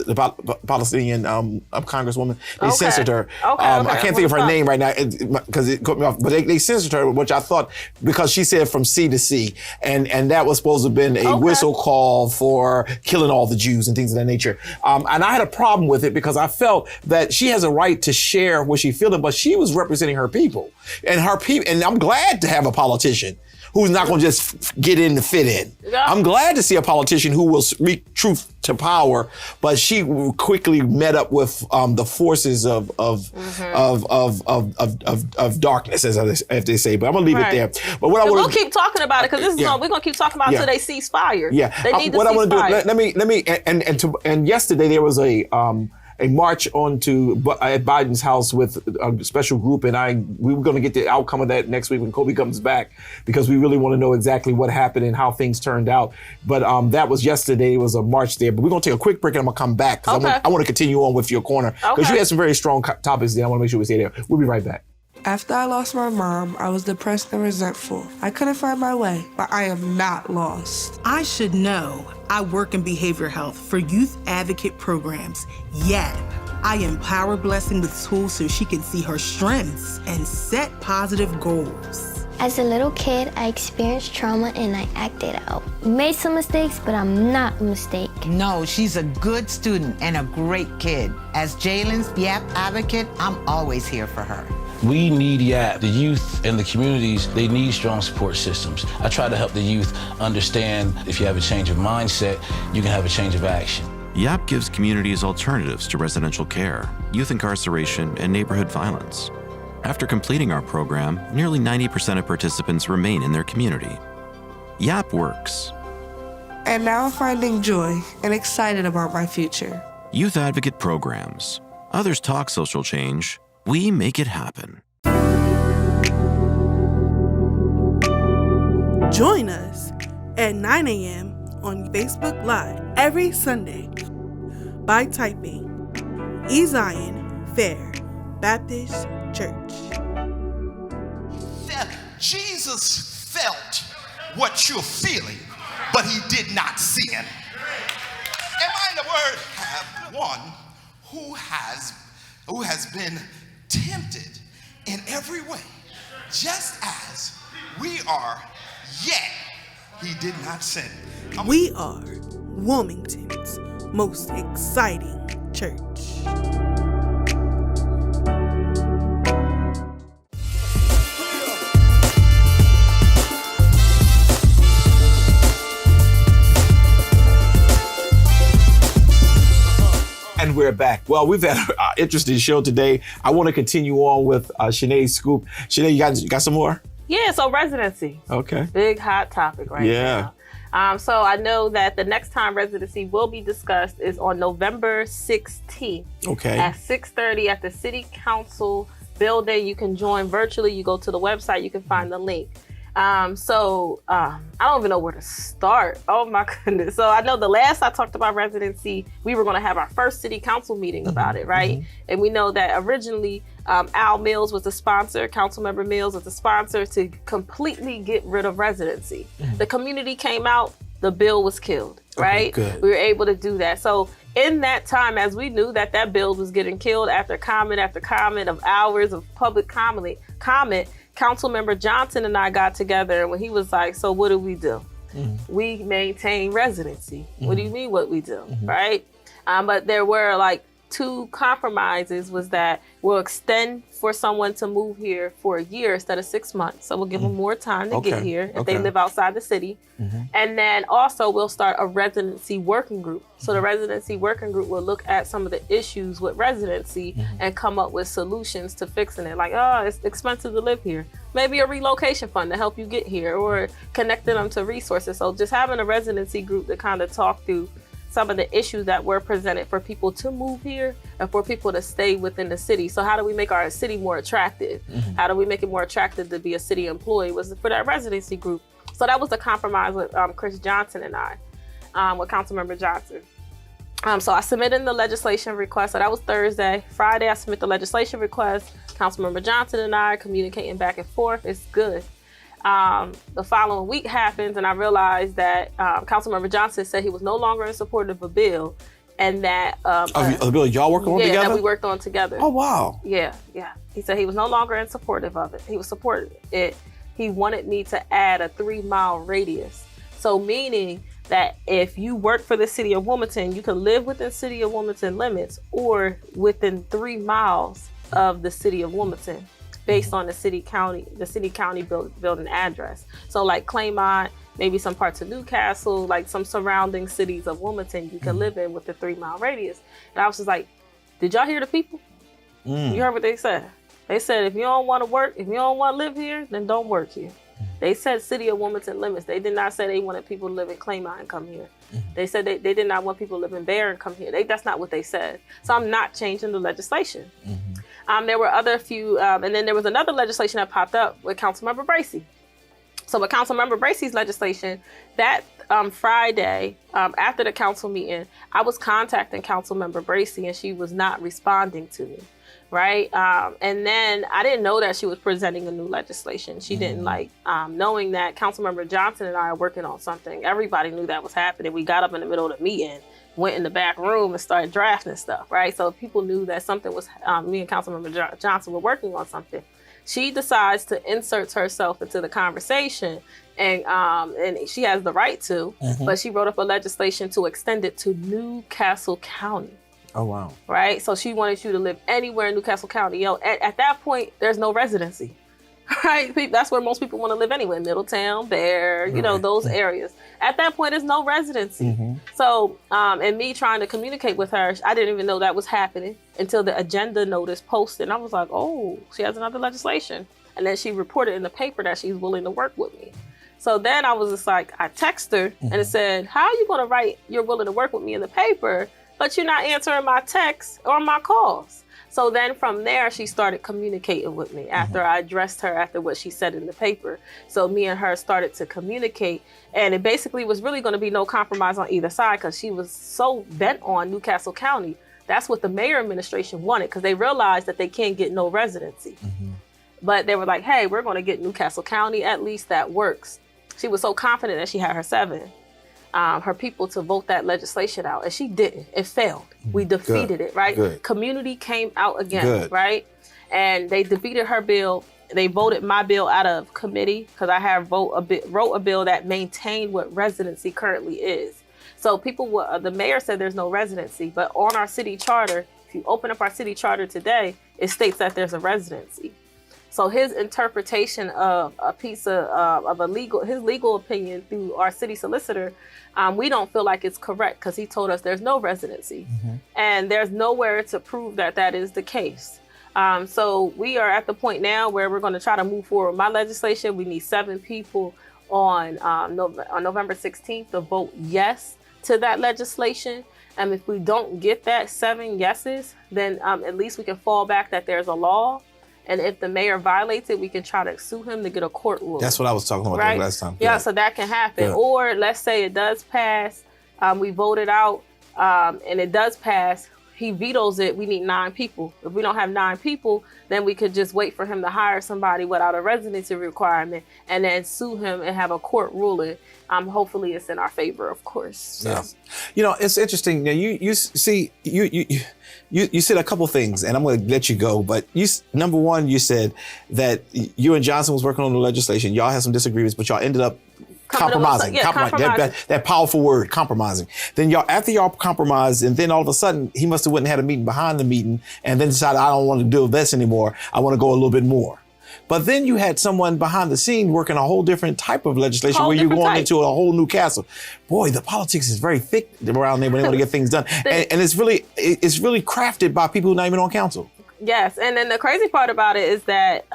Congresswoman. They censored her. I can't think of her name right now because it caught me off. But they censored her, which I thought because she said from sea to sea, and that was supposed to have been a whistle call for killing all the Jews and things of that nature. And I had a problem with it because I felt that she has a right to share what she feeling, but she was representing her people and and I'm glad to have a politician who's not going to just get in to fit in. Yeah. I'm glad to see a politician who will speak truth to power, but she quickly met up with the forces of darkness, as they say. But I'm gonna leave it there. But we'll keep talking about it because this is we're gonna keep talking about until they cease fire. Yeah. They need what I want to do. fire. Let me and yesterday there was a a march at Biden's house with a special group, and we were going to get the outcome of that next week when Kobe comes back, because we really want to know exactly what happened and how things turned out. But that was yesterday. It was a march there. But we're going to take a quick break, and I'm going to come back because I want to continue on with your corner, because you had some very strong topics there. I want to make sure we stay there. We'll be right back. After I lost my mom, I was depressed and resentful. I couldn't find my way, but I am not lost. I should know. I work in behavior health for youth advocate programs. YAP. I empower Blessing with tools so she can see her strengths and set positive goals. As a little kid, I experienced trauma and I acted out. Made some mistakes, but I'm not a mistake. No, she's a good student and a great kid. As Jalen's YAP advocate, I'm always here for her. We need YAP. The youth and the communities, they need strong support systems. I try to help the youth understand if you have a change of mindset, you can have a change of action. YAP gives communities alternatives to residential care, youth incarceration, and neighborhood violence. After completing our program, nearly 90% of participants remain in their community. YAP works. And now I'm finding joy and excited about my future. Youth advocate programs. Others talk social change. We make it happen. Join us at 9 a.m. on Facebook Live every Sunday by typing Zion Fair Baptist Church. Jesus felt what you're feeling, but he did not sin. Am I in the word? Have one who has been tempted in every way, just as we are, yet he did not sin. We are Wilmington's most exciting church. And we're back. Well, we've had an interesting show today. I want to continue on with Shané's scoop. Shané, you got some more? Yeah, so residency. Okay. Big hot topic right now. So I know that the next time residency will be discussed is on November 16th. Okay. At 6:30 at the City Council building. You can join virtually. You go to the website, you can find the link. I don't even know where to start. Oh my goodness. So I know the last I talked about residency, we were going to have our first city council meeting about it, right? And we know that originally Al Mills was the sponsor, Councilmember Mills was the sponsor to completely get rid of residency. The community came out, the bill was killed, right? Good. We were able to do that. So in that time, as we knew that bill was getting killed after comment of hours of public comment, Councilmember Johnson and I got together, and when he was like, so what do? We maintain residency. What do you mean what we do, right? But there were like two compromises, was that we'll extend for someone to move here for a year instead of 6 months. So we'll give them more time to get here if they live outside the city. And then also we'll start a residency working group. So the residency working group will look at some of the issues with residency and come up with solutions to fixing it. Like, oh, it's expensive to live here. Maybe a relocation fund to help you get here, or connecting them to resources. So just having a residency group to kind of talk through some of the issues that were presented for people to move here and for people to stay within the city. So how do we make our city more attractive? How do we make it more attractive to be a city employee? Was for that residency group. So that was the compromise with Chris Johnson and I, with Councilmember Johnson. So I submitted the legislation request. So that was Thursday. Friday, I submit the legislation request. Councilmember Johnson and I communicating back and forth. It's good. The following week happens, and I realized that Councilmember Johnson said he was no longer in support of a bill, and that the bill y'all working on together? Yeah, that we worked on together. Oh wow. Yeah. He said he was no longer in supportive of it. He was supporting it. He wanted me to add a 3-mile radius. So meaning that if you work for the city of Wilmington, you can live within city of Wilmington limits or within 3 miles of the city of Wilmington, based on the city county building address. So like Claymont, maybe some parts of Newcastle, like some surrounding cities of Wilmington, you can live in with the 3-mile radius. And I was just like, did y'all hear the people? You heard what they said? They said, if you don't want to work, if you don't want to live here, then don't work here. They said city of Wilmington limits. They did not say they wanted people to live in Claymont and come here. They said they did not want people to live in Bear and come here. That's not what they said. So I'm not changing the legislation. There were other few, and then there was another legislation that popped up with Councilmember Bracey. So with Councilmember Bracey's legislation, that Friday, after the council meeting, I was contacting Councilmember Bracey and she was not responding to me, right? And then I didn't know that she was presenting a new legislation. She didn't knowing that Councilmember Johnson and I are working on something. Everybody knew that was happening. We got up in the middle of the meeting, went in the back room and started drafting stuff, right? So people knew that something was, me and Councilmember Johnson were working on something. She decides to insert herself into the conversation, and she has the right to, but she wrote up a legislation to extend it to Newcastle County. Oh, wow. Right? So she wanted you to live anywhere in Newcastle County. At that point, there's no residency. Right? That's where most people want to live anyway. Middletown, Bear, those areas. At that point, there's no residency. So, and me trying to communicate with her, I didn't even know that was happening until the agenda notice posted. And I was like, oh, she has another legislation. And then she reported in the paper that she's willing to work with me. So then I was just like, I text her and it said, how are you going to write you're willing to work with me in the paper, but you're not answering my texts or my calls? So then from there, she started communicating with me after I addressed her after what she said in the paper. So me and her started to communicate, and it basically was really going to be no compromise on either side because she was so bent on Newcastle County. That's what the mayor administration wanted because they realized that they can't get no residency. But they were like, hey, we're going to get Newcastle County. At least that works. She was so confident that she had her people to vote that legislation out, and she didn't. It failed. We defeated it, right? Good. Community came out again, right? And they defeated her bill. They voted my bill out of committee because I have wrote a bill that maintained what residency currently is. So the mayor said there's no residency, but on our city charter, if you open up our city charter today, it states that there's a residency. So his interpretation of a piece of his legal opinion through our city solicitor, we don't feel like it's correct because he told us there's no residency and there's nowhere to prove that that is the case. So we are at the point now where we're going to try to move forward with my legislation. We need 7 people on November 16th to vote yes to that legislation. And if we don't get that 7 yeses, then at least we can fall back that there's a law. And if the mayor violates it, we can try to sue him to get a court ruling. That's what I was talking about right? last time. Yeah, so that can happen. Good. Or let's say it does pass, we vote it out, and it does pass, he vetoes it, we need 9 people. If we don't have 9 people, then we could just wait for him to hire somebody without a residency requirement and then sue him and have a court ruling. Hopefully it's in our favor, of course. So. Yeah. It's interesting. Now you see, you said a couple things, and I'm going to let you go. But number one, you said that you and Johnson was working on the legislation. Y'all had some disagreements, but y'all ended up compromising. Compromising. That powerful word, compromising. Then after y'all compromised, and then all of a sudden he must have went and had a meeting behind the meeting, and then decided I don't want to do this anymore. I want to go a little bit more. But then you had someone behind the scene working a whole different type of legislation where you're going into a whole new castle. Boy, the politics is very thick around there when they want to get things done. And it's really crafted by people who are not even on council. Yes, and then the crazy part about it is that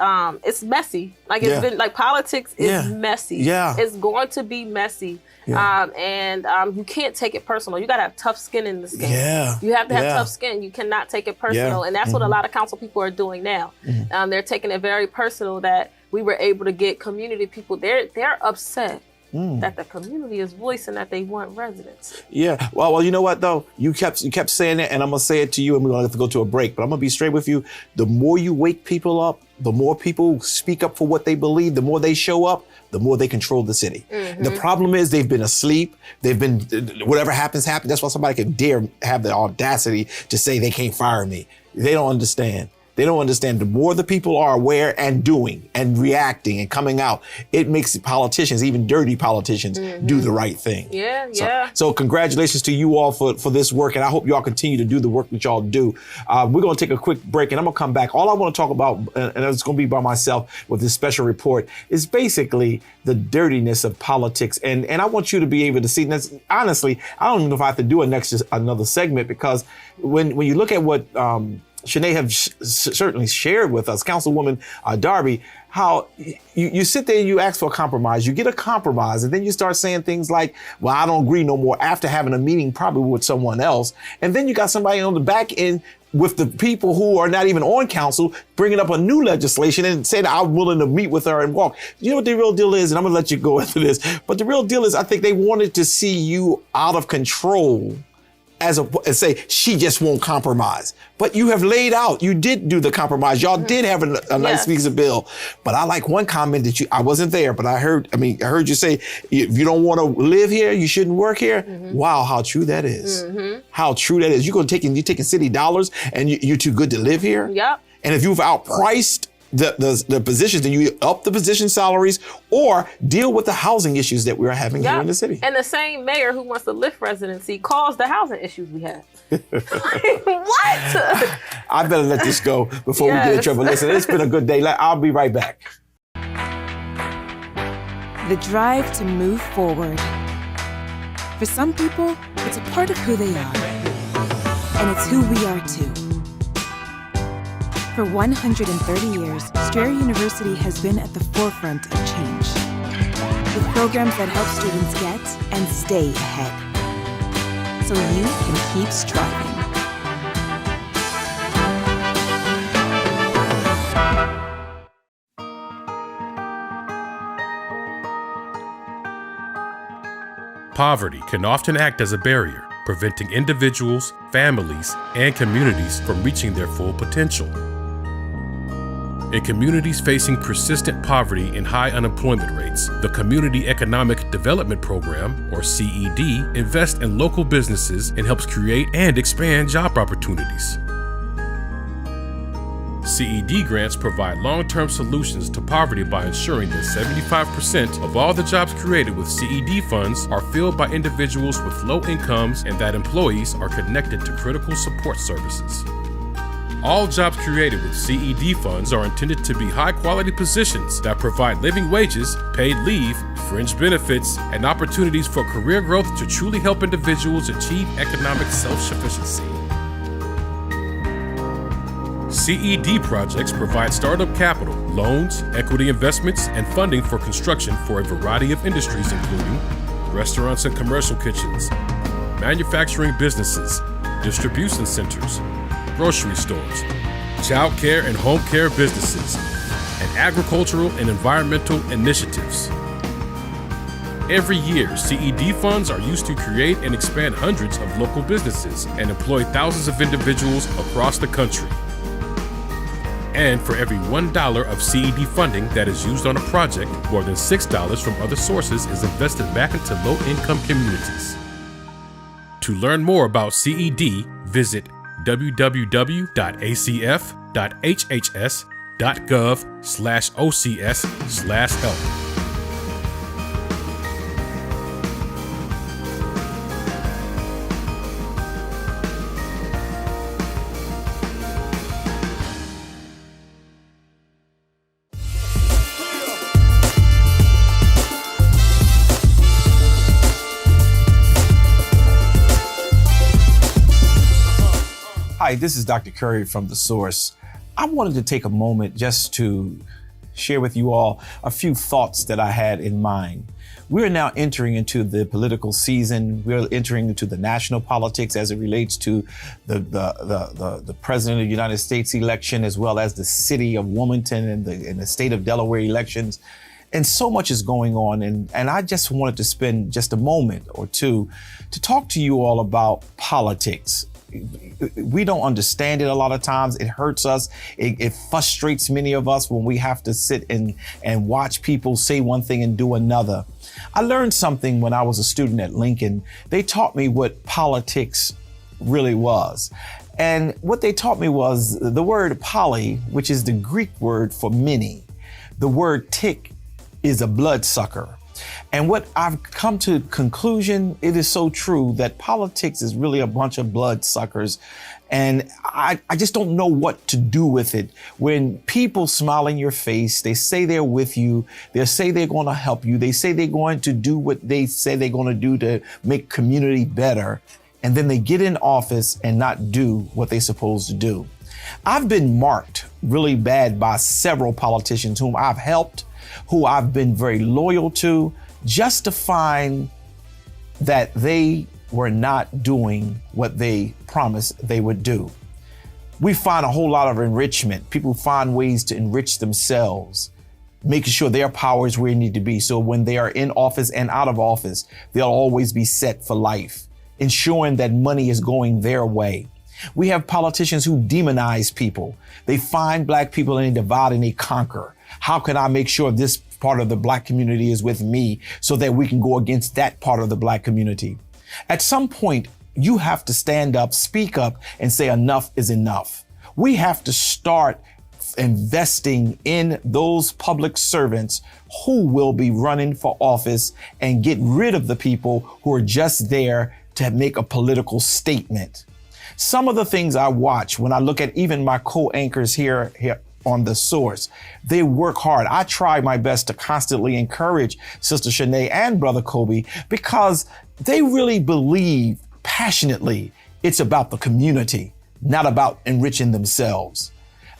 it's messy. Like it's been like politics is messy. Yeah, it's going to be messy. Yeah. And you can't take it personal. You gotta have tough skin in this game. Yeah, you have to have tough skin. You cannot take it personal, and that's what a lot of council people are doing now. They're taking it very personal that we were able to get community people. They're upset. That the community is voicing that they want residents. Yeah. Well, you know what though? You kept saying it, and I'm gonna say it to you, and we're gonna have to go to a break. But I'm gonna be straight with you. The more you wake people up, the more people speak up for what they believe, the more they show up, the more they control the city. The problem is they've been asleep. They've been, whatever happens. That's why somebody can dare have the audacity to say they can't fire me. They don't understand. They don't understand. The more the people are aware and doing and reacting and coming out, it makes politicians, even dirty politicians, do the right thing. So congratulations to you all for this work, and I hope y'all continue to do the work that y'all do. We're going to take a quick break, and I'm going to come back. All I want to talk about, and it's going to be by myself with this special report, is basically the dirtiness of politics. And I want you to be able to see this. Honestly, I don't even know if I have to do another segment, because when you look at what Shané have certainly shared with us, Councilwoman Darby, how you sit there and you ask for a compromise, you get a compromise, and then you start saying things like, well, I don't agree no more, after having a meeting probably with someone else. And then you got somebody on the back end with the people who are not even on council bringing up a new legislation and saying, I'm willing to meet with her and walk. You know what the real deal is? And I'm going to let you go into this. But the real deal is, I think they wanted to see you out of control and say, she just won't compromise. But you have laid out, you did do the compromise. Y'all did have a nice piece of bill. But I like one comment that I wasn't there, but I heard you say, if you don't want to live here, you shouldn't work here. Wow, how true that is. How true that is. You're taking city dollars and you're too good to live here? Yep. And if you've outpriced the positions, then you up the position salaries or deal with the housing issues that we're having here in the city. And the same mayor who wants to lift residency caused the housing issues we have. What? I better let this go before we get in trouble. Listen, it's been a good day. I'll be right back. The drive to move forward. For some people, it's a part of who they are. And it's who we are too. For 130 years, Strayer University has been at the forefront of change, with programs that help students get and stay ahead, so you can keep striving. Poverty can often act as a barrier, preventing individuals, families, and communities from reaching their full potential. In communities facing persistent poverty and high unemployment rates, the Community Economic Development Program, or CED, invests in local businesses and helps create and expand job opportunities. CED grants provide long-term solutions to poverty by ensuring that 75% of all the jobs created with CED funds are filled by individuals with low incomes and that employees are connected to critical support services. All jobs created with CED funds are intended to be high-quality positions that provide living wages, paid leave, fringe benefits, and opportunities for career growth to truly help individuals achieve economic self-sufficiency. CED projects provide startup capital, loans, equity investments, and funding for construction for a variety of industries including restaurants and commercial kitchens, manufacturing businesses, distribution centers, grocery stores, child care and home care businesses, and agricultural and environmental initiatives. Every year, CED funds are used to create and expand hundreds of local businesses and employ thousands of individuals across the country. And for every $1 of CED funding that is used on a project, more than $6 from other sources is invested back into low-income communities. To learn more about CED, visit www.acf.hhs.gov/OCS/help. Hi, this is Dr. Curry from The Source. I wanted to take a moment just to share with you all a few thoughts that I had in mind. We are now entering into the political season. We're entering into the national politics as it relates to the President of the United States election, as well as the city of Wilmington and the state of Delaware elections. And so much is going on. And I just wanted to spend just a moment or two to talk to you all about politics. We don't understand it a lot of times. It hurts us. It frustrates many of us when we have to sit and watch people say one thing and do another. I learned something when I was a student at Lincoln. They taught me what politics really was. And what they taught me was the word poly, which is the Greek word for many. The word tick is a bloodsucker. And what I've come to conclusion, it is so true that politics is really a bunch of bloodsuckers. And I just don't know what to do with it. When people smile in your face, they say they're with you, they say they're going to help you, they say they're going to do what they say they're going to do to make community better. And then they get in office and not do what they're supposed to do. I've been marked really bad by several politicians whom I've helped, who I've been very loyal to, just to find that they were not doing what they promised they would do. We find a whole lot of enrichment. People find ways to enrich themselves, making sure their power is where it needs to be. So when they are in office and out of office, they'll always be set for life, ensuring that money is going their way. We have politicians who demonize people. They find Black people and they divide and they conquer. How can I make sure this part of the Black community is with me so that we can go against that part of the Black community? At some point, you have to stand up, speak up, and say enough is enough. We have to start investing in those public servants who will be running for office and get rid of the people who are just there to make a political statement. Some of the things I watch when I look at even my co-anchors here on The Source, they work hard. I try my best to constantly encourage Sister Shané and Brother Kobe because they really believe passionately it's about the community, not about enriching themselves.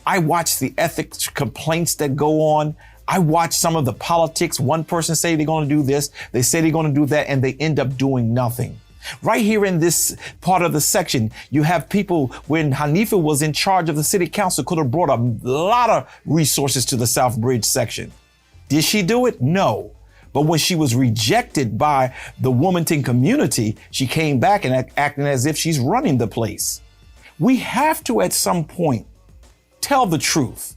I watch the ethics complaints that go on. I watch some of the politics. One person say they're going to do this, they say they're going to do that, and they end up doing nothing. Right here in this part of the section, you have people when Hanifa was in charge of the city council could have brought a lot of resources to the South Bridge section. Did she do it? No. But when she was rejected by the Wilmington community, she came back and acting as if she's running the place. We have to, at some point, tell the truth.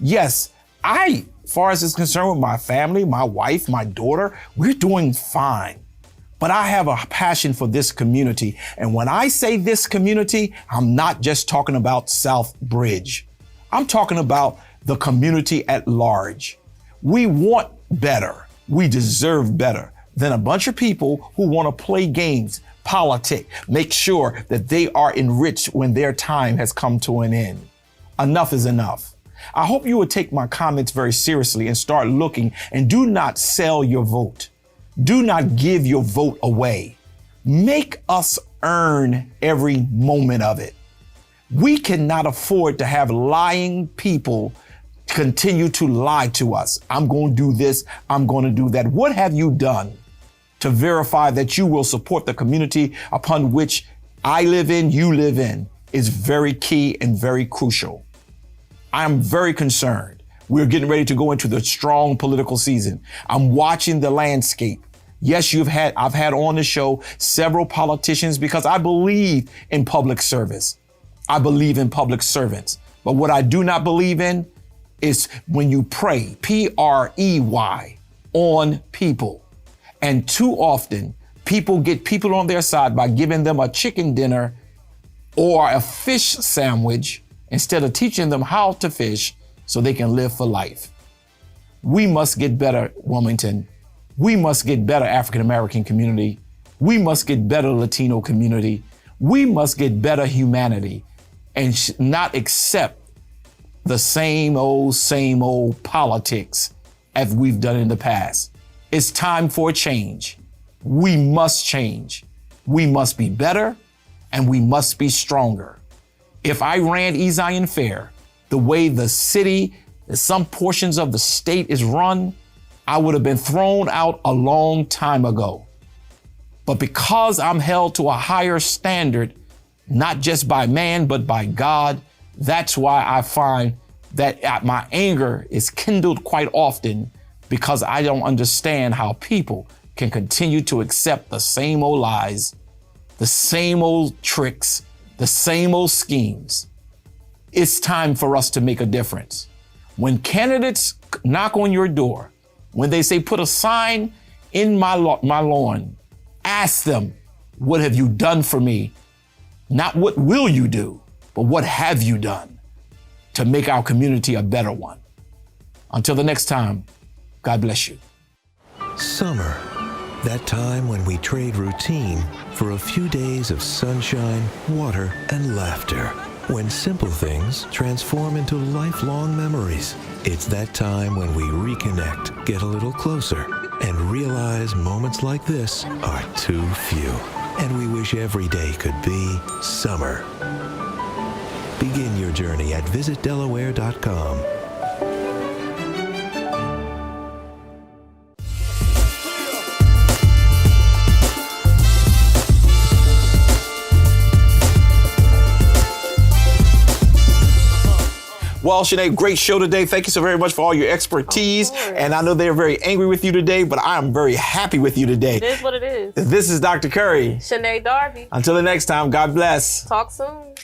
Yes, as far as it's concerned with my family, my wife, my daughter, we're doing fine. But I have a passion for this community. And when I say this community, I'm not just talking about South Bridge. I'm talking about the community at large. We want better. We deserve better than a bunch of people who want to play games, politic, make sure that they are enriched when their time has come to an end. Enough is enough. I hope you would take my comments very seriously and start looking, and do not sell your vote. Do not give your vote away. Make us earn every moment of it. We cannot afford to have lying people continue to lie to us. I'm going to do this. I'm going to do that. What have you done to verify that you will support the community upon which I live in, you live in, is very key and very crucial. I'm very concerned. We're getting ready to go into the strong political season. I'm watching the landscape. Yes, I've had on the show several politicians because I believe in public service. I believe in public servants. But what I do not believe in is when you prey, P-R-E-Y, on people. And too often, people get people on their side by giving them a chicken dinner or a fish sandwich instead of teaching them how to fish so they can live for life. We must get better, Wilmington. We must get better, African American community. We must get better, Latino community. We must get better humanity and not accept the same old politics as we've done in the past. It's time for a change. We must change. We must be better and we must be stronger. If I ran Zion Fair the way the city, some portions of the state is run, I would have been thrown out a long time ago. But because I'm held to a higher standard, not just by man, but by God, that's why I find that my anger is kindled quite often, because I don't understand how people can continue to accept the same old lies, the same old tricks, the same old schemes. It's time for us to make a difference. When candidates knock on your door, when they say, put a sign in my lawn, ask them, what have you done for me? Not what will you do, but what have you done to make our community a better one? Until the next time, God bless you. Summer, that time when we trade routine for a few days of sunshine, water, and laughter. When simple things transform into lifelong memories. It's that time when we reconnect, get a little closer, and realize moments like this are too few. And we wish every day could be summer. Begin your journey at visitdelaware.com. Well, Shané, great show today. Thank you so very much for all your expertise. And I know they're very angry with you today, but I am very happy with you today. It is what it is. This is Dr. Curry. Shané Darby. Until the next time, God bless. Talk soon.